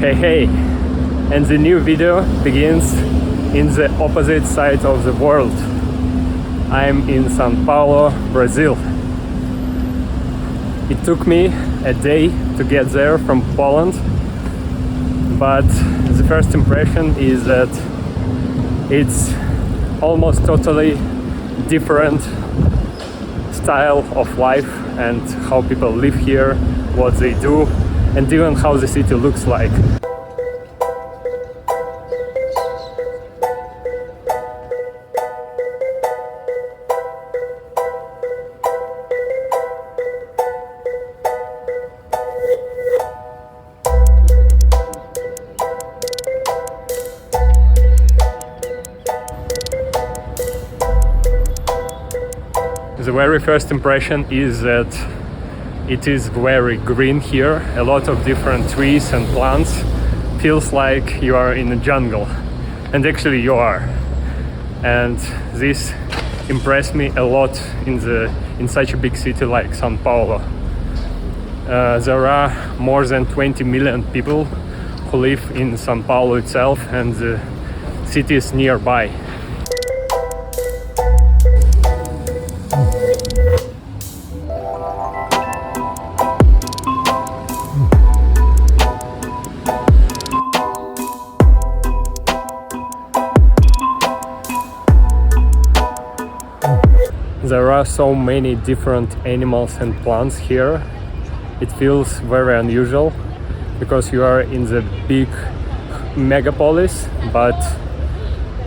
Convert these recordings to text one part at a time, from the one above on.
Hey, and the new video begins in the opposite side of the world. I'm in São Paulo, Brazil. It took me a day to get there from Poland, but the first impression is that it's almost totally different style of life and how people live here, what they do, and even how the city looks like. The very first impression is that it is very green here, a lot of different trees and plants. Feels like you are in a jungle, and actually you are. And this impressed me a lot in such a big city like São Paulo. There are more than 20 million people who live in São Paulo itself and the cities nearby. There are so many different animals and plants here. It feels very unusual because you are in the big megapolis, but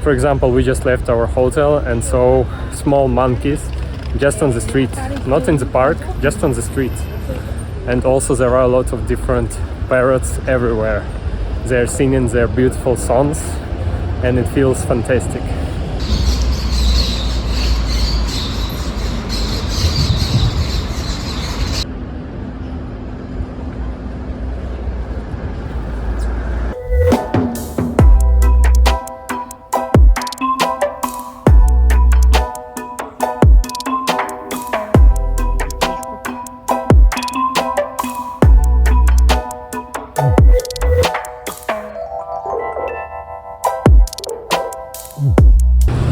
for example, we just left our hotel and saw small monkeys just on the street, not in the park, just on the street. And also there are a lot of different parrots everywhere. They're singing their beautiful songs and it feels fantastic.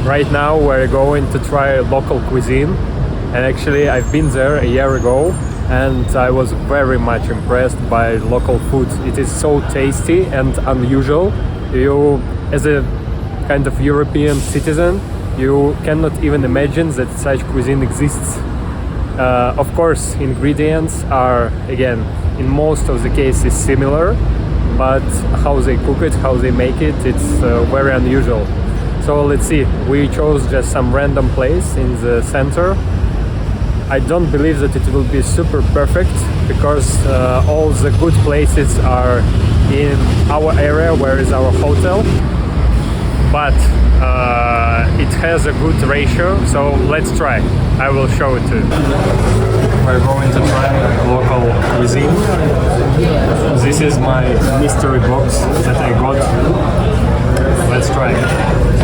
Right now we're going to try local cuisine, and actually I've been there a year ago and I was very much impressed by local food. It is so tasty and unusual. You, as a kind of European citizen, you cannot even imagine that such cuisine exists. Of course, ingredients are, again, in most of the cases similar, but how they cook it, how they make it, it's very unusual. So let's see, we chose just some random place in the center. I don't believe that it will be super perfect because all the good places are in our area where is our hotel, but it has a good ratio, so let's try. I will show it to you. We're going to try local cuisine. This is my mystery box that I got. Let's try it.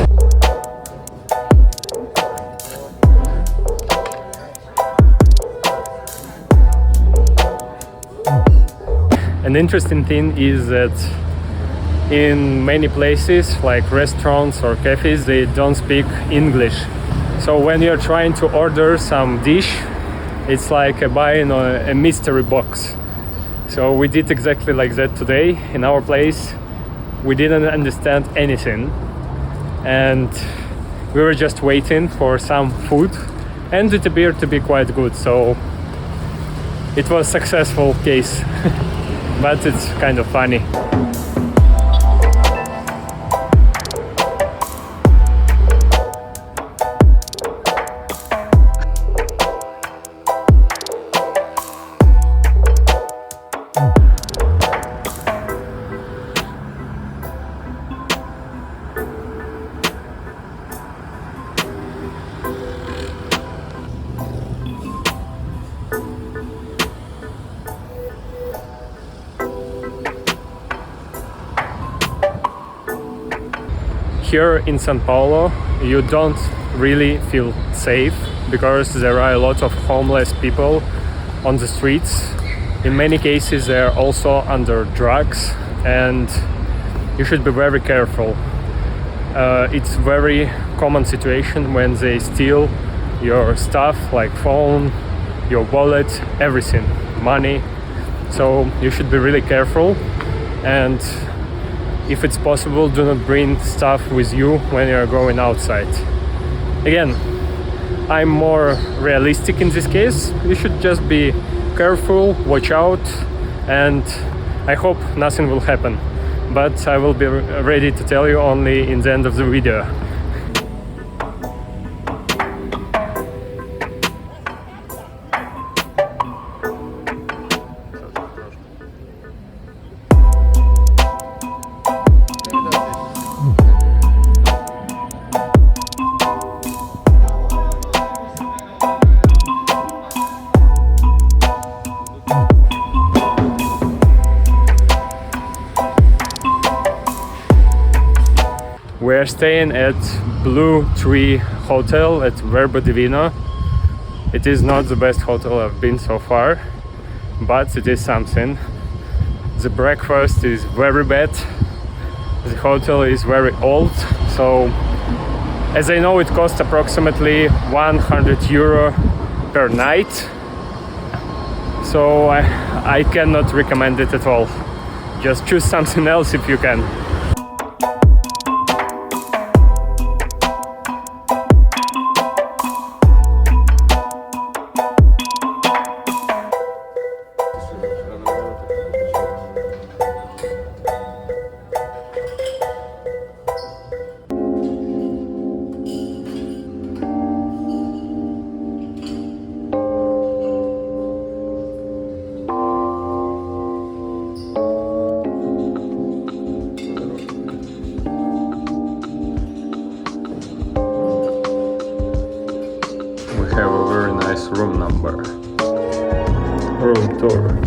An interesting thing is that in many places, like restaurants or cafes, they don't speak English. So when you're trying to order some dish, it's like buying a mystery box. So we did exactly like that today in our place. We didn't understand anything and we were just waiting for some food, and it appeared to be quite good. So it was a successful case. But it's kind of funny. Here in São Paulo, you don't really feel safe because there are a lot of homeless people on the streets. In many cases, they are also under drugs and you should be very careful. It's very common situation when they steal your stuff like phone, your wallet, everything, money. So you should be really careful, and if it's possible, do not bring stuff with you when you're going outside. Again, I'm more realistic in this case. You should just be careful, watch out, and I hope nothing will happen. But I will be ready to tell you only in the end of the video. We're staying at Blue Tree Hotel at Verbo Divino. It is not the best hotel I've been so far, but it is something. The breakfast is very bad. The hotel is very old, so as I know, it costs approximately 100 euro per night. So I cannot recommend it at all. Just choose something else if you can. Have a very nice room number. Room tour.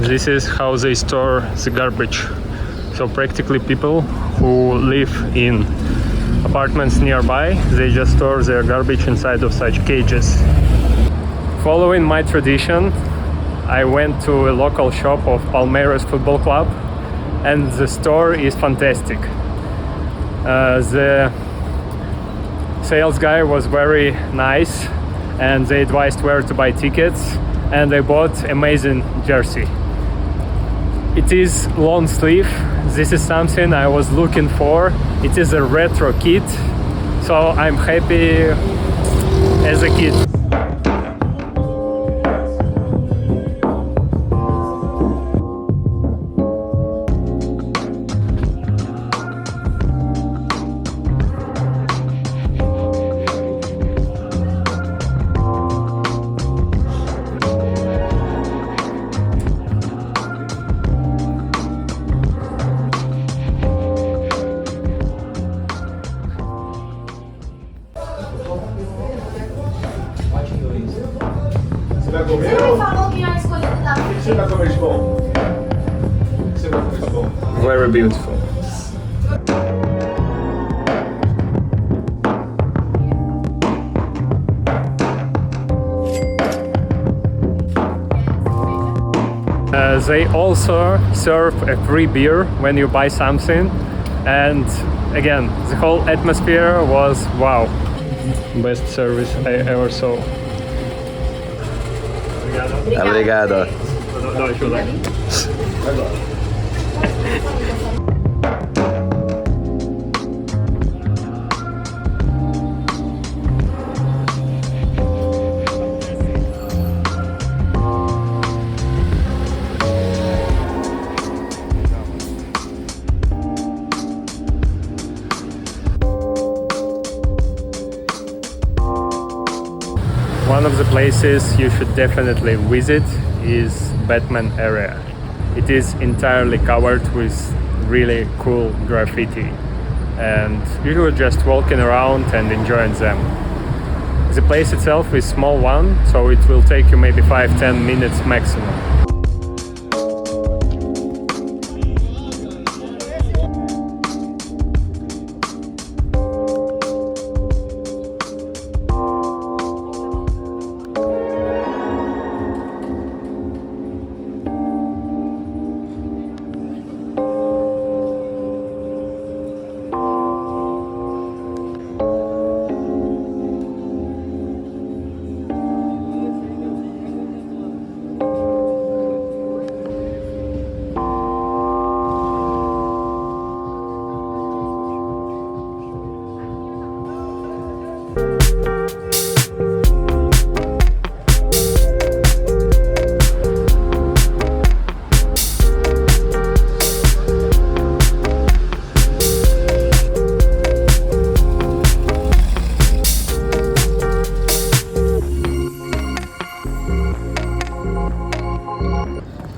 This is how they store the garbage. So practically people who live in apartments nearby, they just store their garbage inside of such cages. Following my tradition, I went to a local shop of Palmeiras football club, and the store is fantastic. The sales guy was very nice, and they advised where to buy tickets, and I bought amazing jersey. It is long sleeve. This is something I was looking for. It is a retro kit, so I'm happy as a kid. Você vai comer? Você falou que a escolha da... O que você vai comer de bom? O que você vai comer de bom? Very beautiful. They also serve a free beer when you buy something, and again, the whole atmosphere was wow. Best service I ever saw. Obrigado. One of the places you should definitely visit is Batman area. It is entirely covered with really cool graffiti, and you are just walking around and enjoying them. The place itself is small one, so it will take you maybe 5-10 minutes maximum.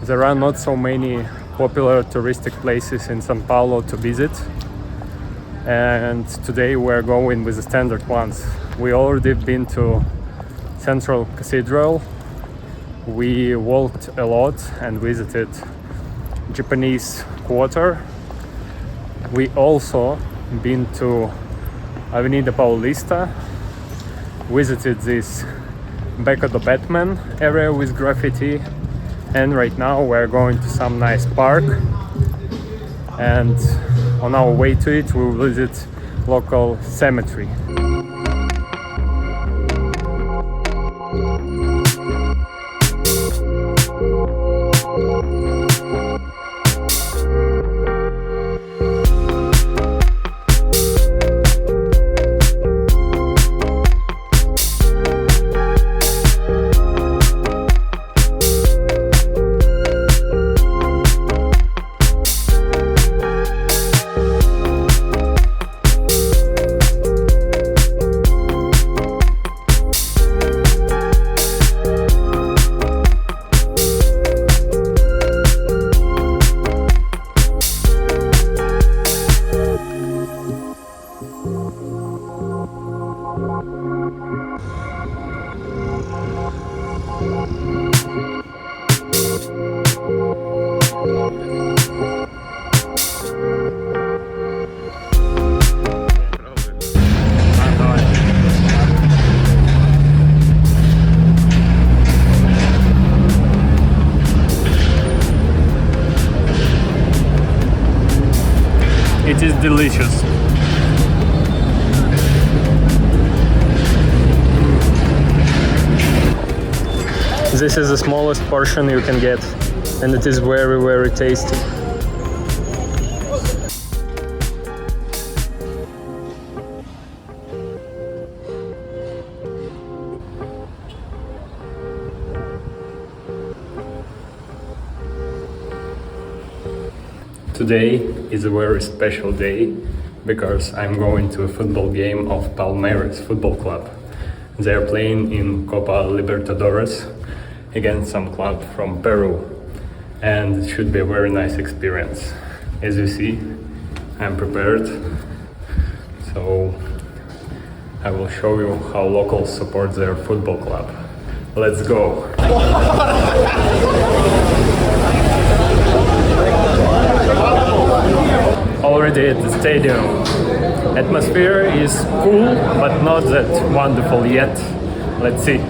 There are not so many popular touristic places in São Paulo to visit, and today we're going with the standard ones. We already been to Central Cathedral, we walked a lot and visited Japanese Quarter. We also been to Avenida Paulista, visited this Beco do Batman area with graffiti, and right now we're going to some nice park, and on our way to it we'll visit local cemetery. It is delicious. This is the smallest portion you can get, and it is very, very tasty. Today is a very special day because I'm going to a football game of Palmeiras football club. They are playing in Copa Libertadores against some club from Peru, and it should be a very nice experience. As you see, I'm prepared, so I will show you how locals support their football club. Let's go! Already at the stadium. Atmosphere is cool, but not that wonderful yet. Let's see.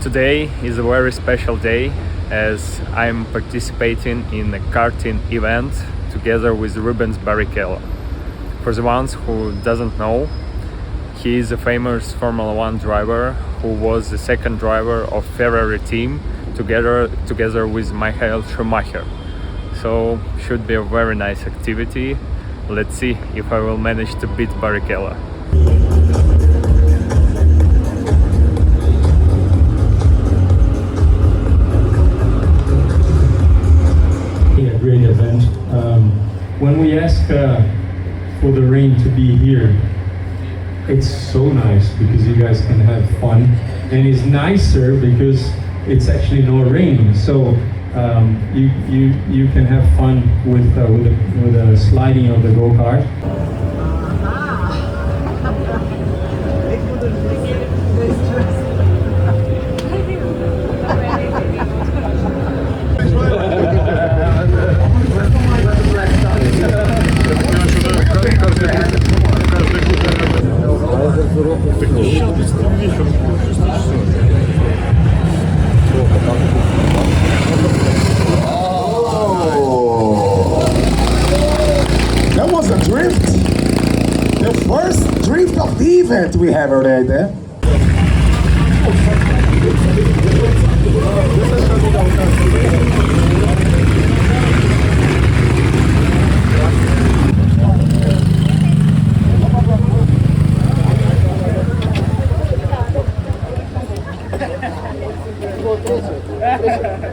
Today is a very special day as I'm participating in a karting event together with Rubens Barrichello. For the ones who doesn't know, he is a famous Formula 1 driver who was the second driver of Ferrari team together with Michael Schumacher. So should be a very nice activity. Let's see if I will manage to beat Barrichello. A great event. When we ask for the rain to be here, it's so nice because you guys can have fun, and it's nicer because it's actually no rain. So you can have fun with the sliding of the go-kart. That was a drift. The first drift of the event we have already there.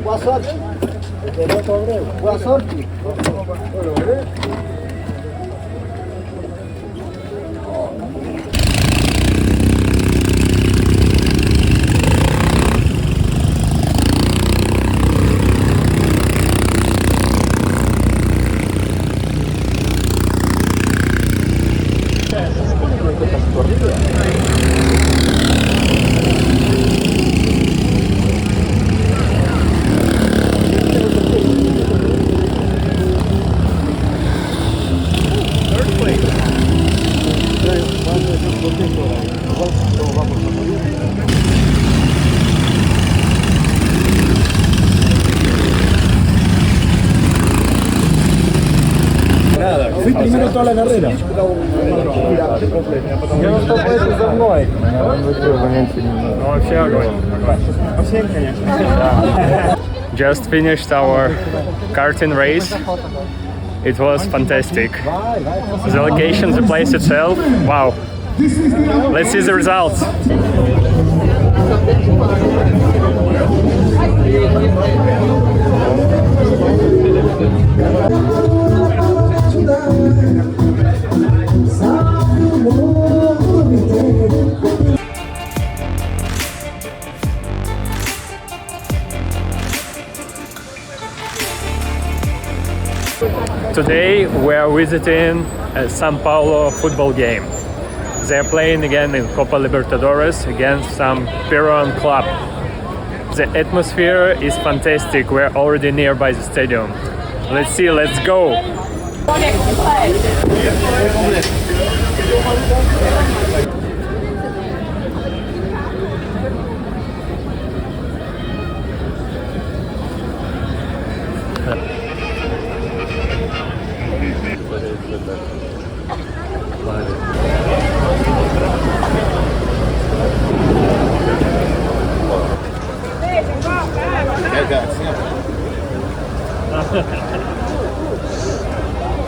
Boa sorte. Boa sorte. Fui primero toda la carrera. Just finished our karting race. It was fantastic. The location, the place itself, wow. Let's see the results. Today we are visiting a São Paulo football game. They are playing again in Copa Libertadores against some Peruvian club. The atmosphere is fantastic. We're already nearby the stadium. Let's see, let's go!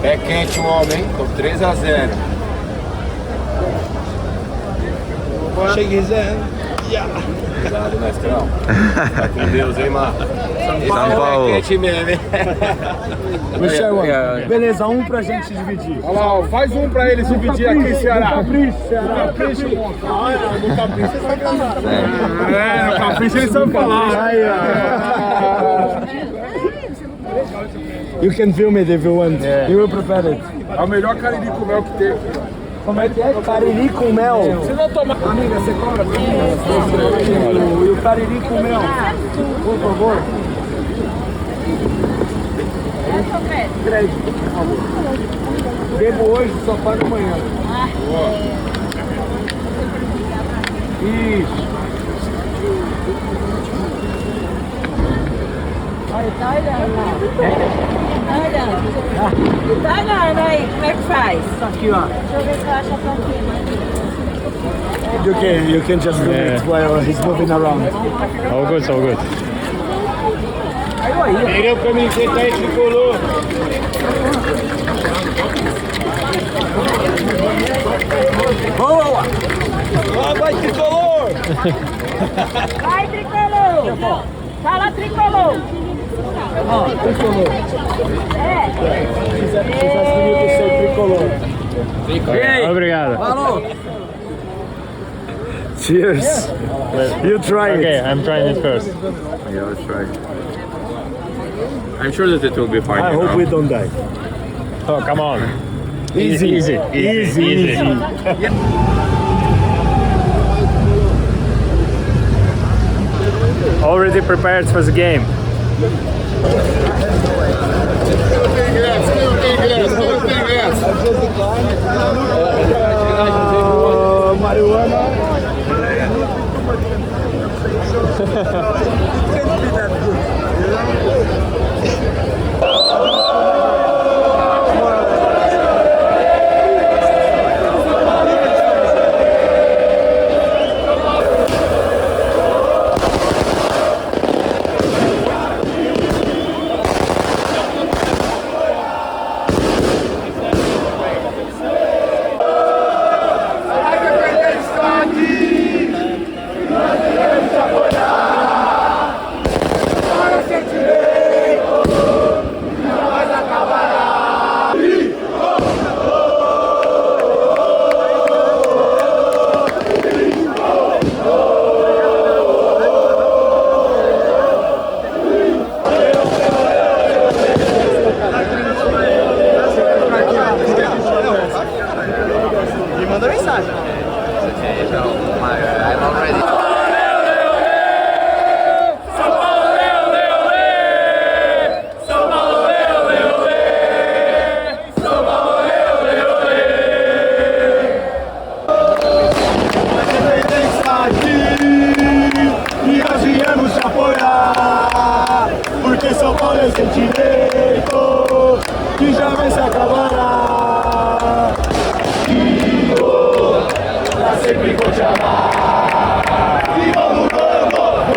É quente o homem, hein? Tô 3-0. Cheguei zero. Obrigado, mestrão. Com Deus, hein, Marco? São Paulo. É quente mesmo, hein? Beleza, um pra gente dividir. Olha lá, ó, faz um pra eles dividir aqui, Ceará. Capricho, Ceará. Capricho, monstro. No capricho você sabe falar. No capricho eles sabem falar. You can film it if you want. You will prepare it. É o melhor cariri com mel que tem. Como é que é? Cariri com mel. Você não toma... Amiga, você cobra pra mim? E o cariri com mel. Por favor. Crédito, por favor. Bebo hoje, só pago amanhã. Isso. Italiano aí, como é que faz? Tá aqui, ó. Deixa eu ver se eu acho a plantinha. You can just do it while he's moving around. All good, all good. Pega o camiseta aí, tricolor. Boa! Vai, tricolor! Vai, tricolor! Fala, tricolor! Ó, tricolor. She's asking you to say tricolor. Obrigado. Falou! Cheers! You try Okay, it. I'm trying it first. Yeah, let's try. I'm sure that it will be fine. I you hope know? we don't die. Oh, come on. Easy, Easy. Already prepared for the game. Marijuana. Porque São Paulo é sentimento que jamais se acabará. Pra sempre vou te amar. E vamos, vamos, vamos.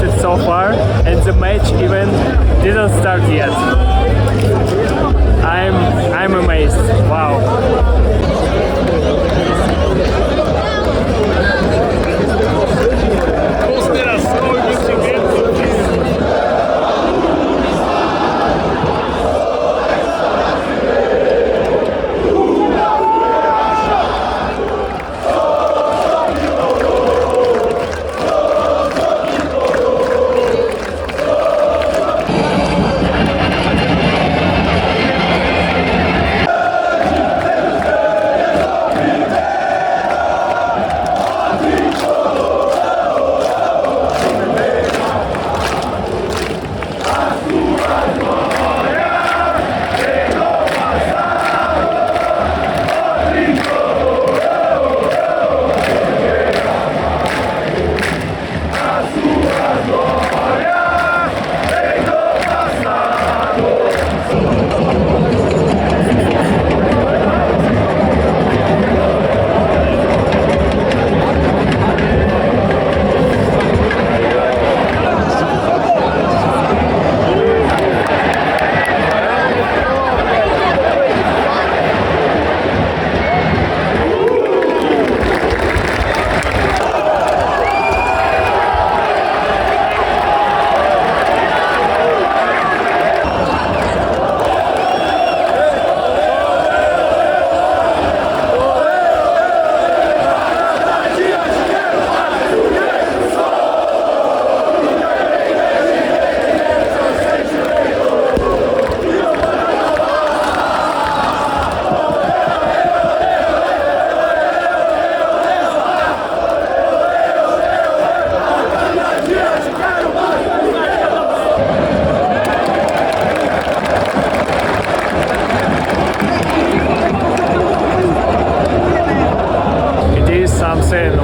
started so far, and the match even didn't start yet. I'm amazed. Wow.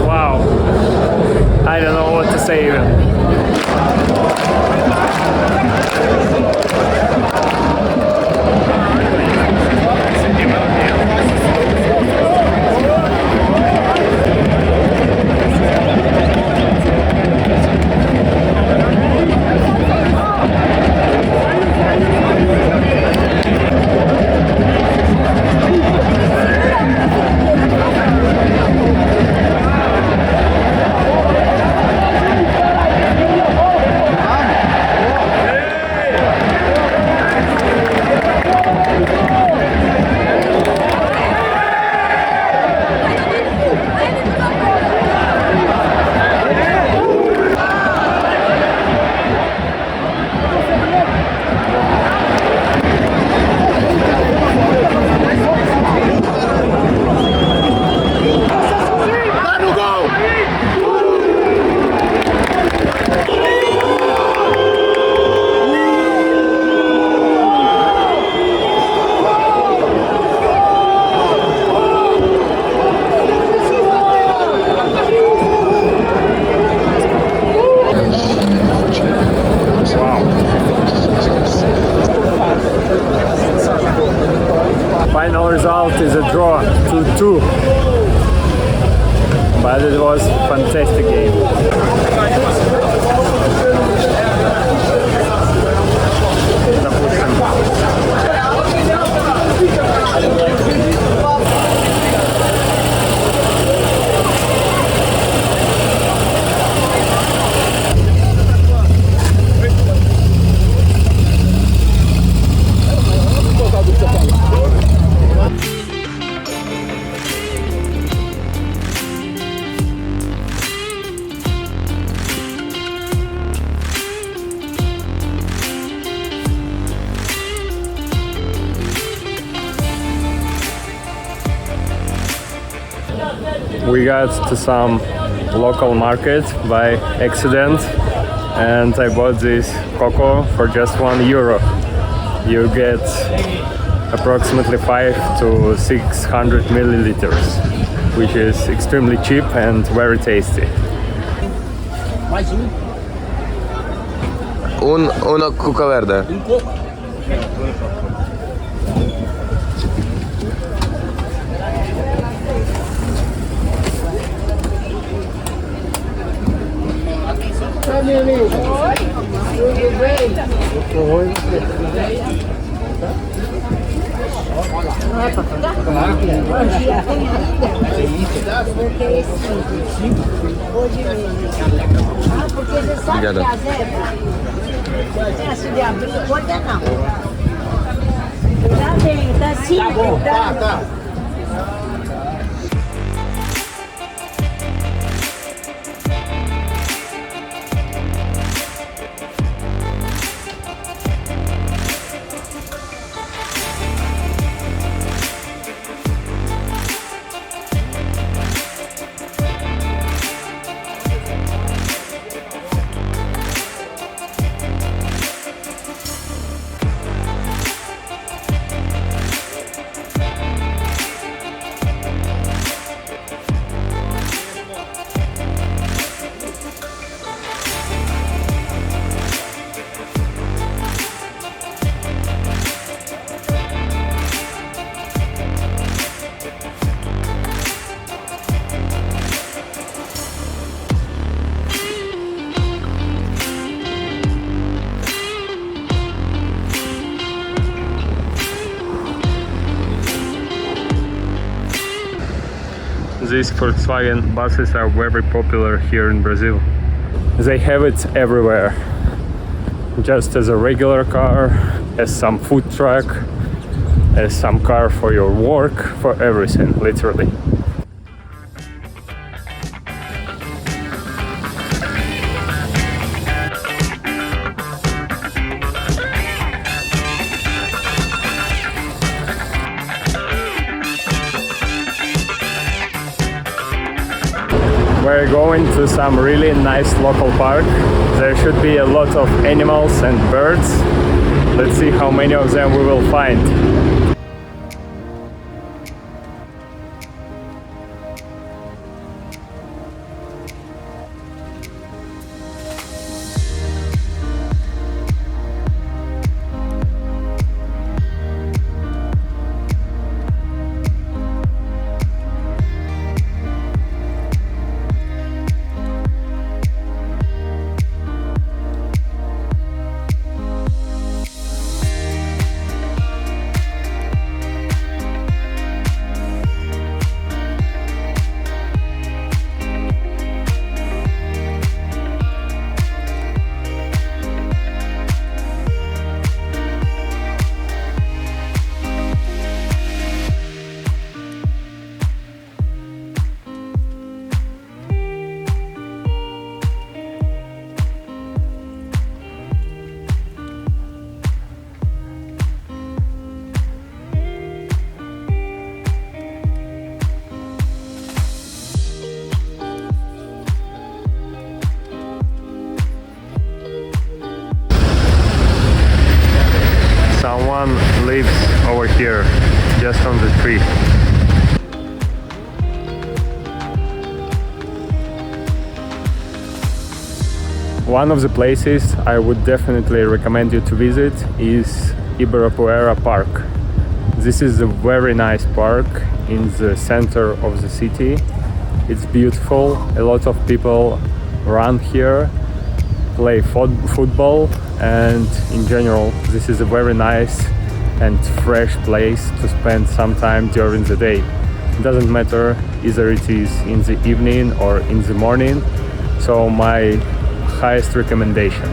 Wow, I don't know what to say even. Final result is a draw 2-2, but it was a fantastic game. We got to some local market by accident and I bought this cocoa for just €1. You get approximately 500 to 600 milliliters, which is extremely cheap and very tasty. Una cuca verde. minha amiga. Tudo bem? Oi. Porque você sabe que a zebra tem assim de abrir, corta não. Tá bem, tá sim. Tá bom, tá. These Volkswagen buses are very popular here in Brazil. They have it everywhere. Just as a regular car, as some food truck, as some car for your work, for everything, literally. We're going to some really nice local park. There should be a lot of animals and birds. Let's see how many of them we will find. Someone lives over here, just on the tree. One of the places I would definitely recommend you to visit is Ibirapuera Park. This is a very nice park in the center of the city. It's beautiful, a lot of people run here, play football, and in general this is a very nice and fresh place to spend some time during the day. It doesn't matter either it is in the evening or in the morning, so my highest recommendation.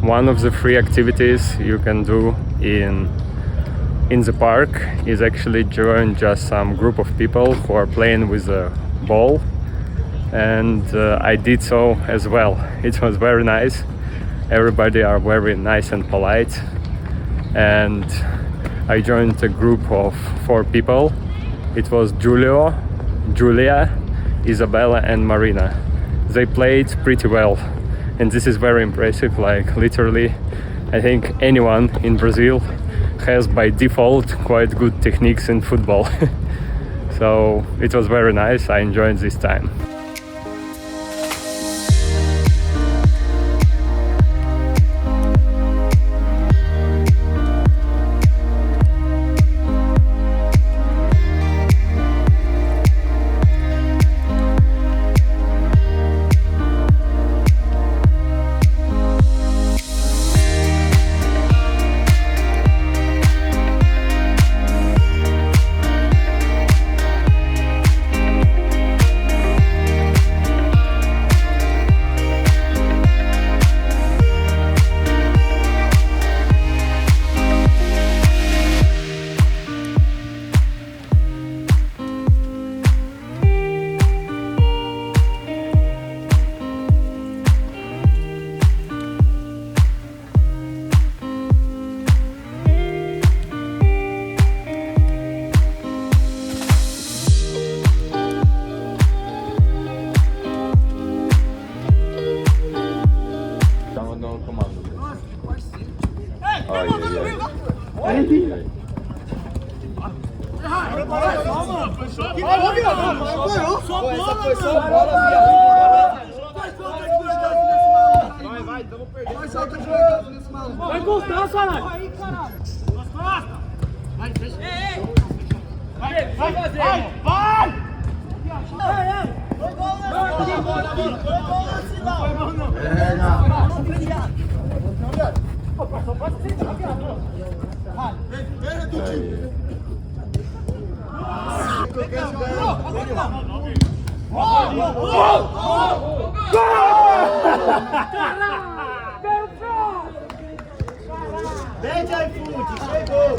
One of the free activities you can do in the park is actually join just some group of people who are playing with a ball, and I did so as well. It was very nice. Everybody are very nice and polite, and I joined a group of 4 people. It was Julio, Julia, Isabella and Marina. They played pretty well, and this is very impressive. Like literally, I think anyone in Brazil has by default quite good techniques in football. So it was very nice. I enjoyed this time. Vai encostar, Sarai! Aí, caralho! Vai, fecha! Vai fazer! Vai! Vai! Foi gol, né? Foi gol, assim, não! Foi gol, não! É, não! Passou, passa sem viado! Vem, Redutinho! Pede iFood, chegou!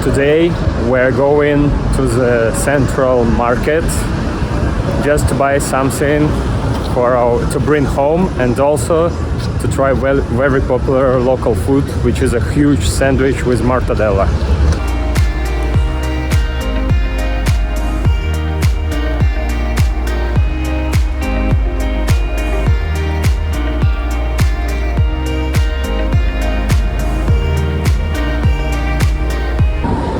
Today we're going to the central market just to buy something to bring home, and also to try very popular local food, which is a huge sandwich with mortadella.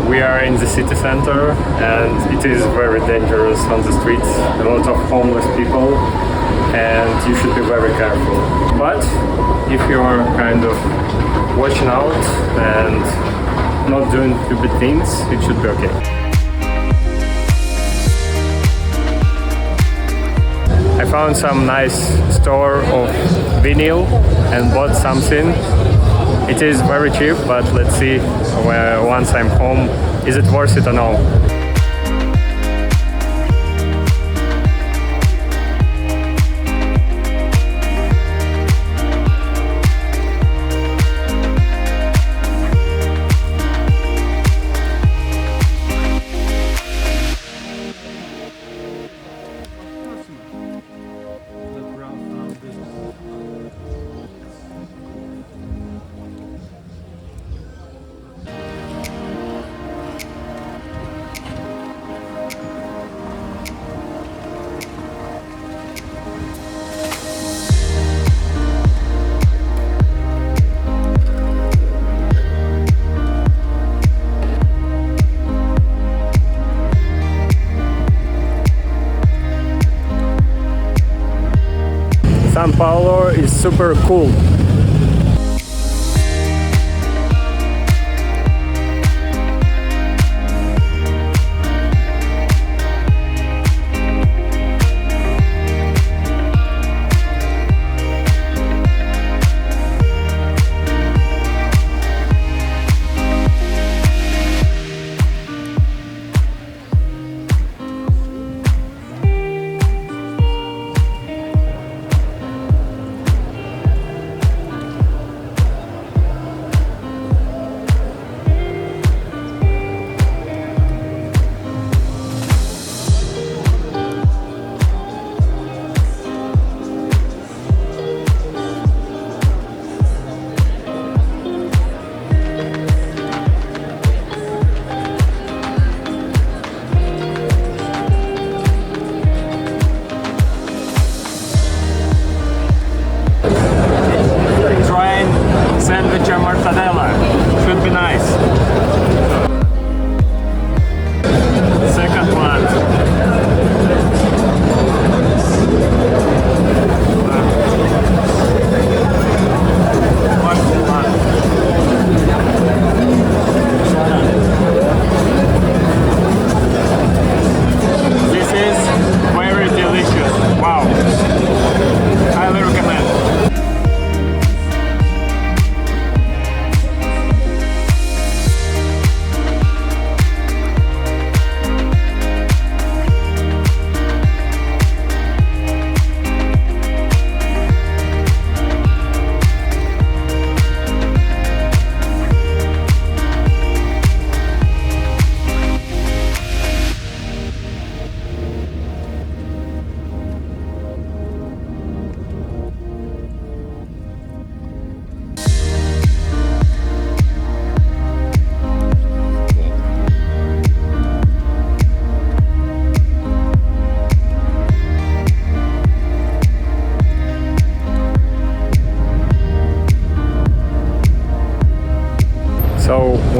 We are in the city center and it is very dangerous on the streets. A lot of homeless people and you should be very careful. But if you're kind of watching out and not doing stupid things, it should be okay. I found some nice store of vinyl and bought something. It is very cheap, but let's see once I'm home, is it worth it or no? São Paulo is super cool.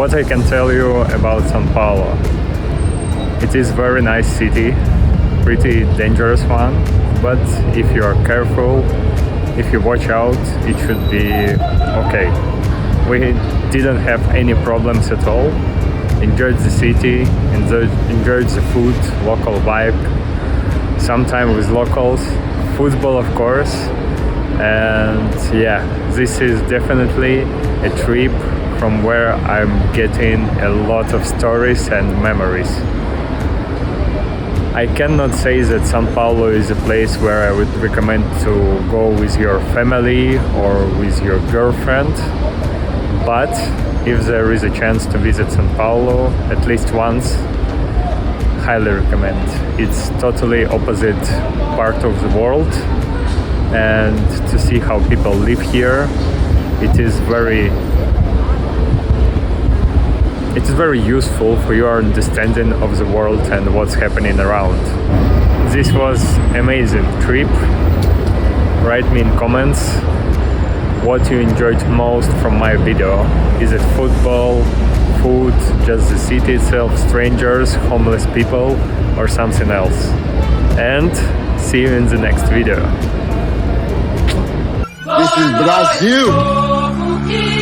what I can tell you about São Paulo. It is very nice city, pretty dangerous one, but if you are careful, if you watch out, it should be okay. We didn't have any problems at all. Enjoyed the city, enjoyed the food, local vibe, sometime with locals, football of course, and yeah, this is definitely a trip from where I'm getting a lot of stories and memories. I cannot say that São Paulo is a place where I would recommend to go with your family or with your girlfriend, but if there is a chance to visit São Paulo at least once, highly recommend. It's totally opposite part of the world, and to see how people live here, it is very useful for your understanding of the world and what's happening around. This was amazing trip. Write me in comments what you enjoyed most from my video. Is it football, food, just the city itself, strangers, homeless people, or something else? And see you in the next video. This is Brazil!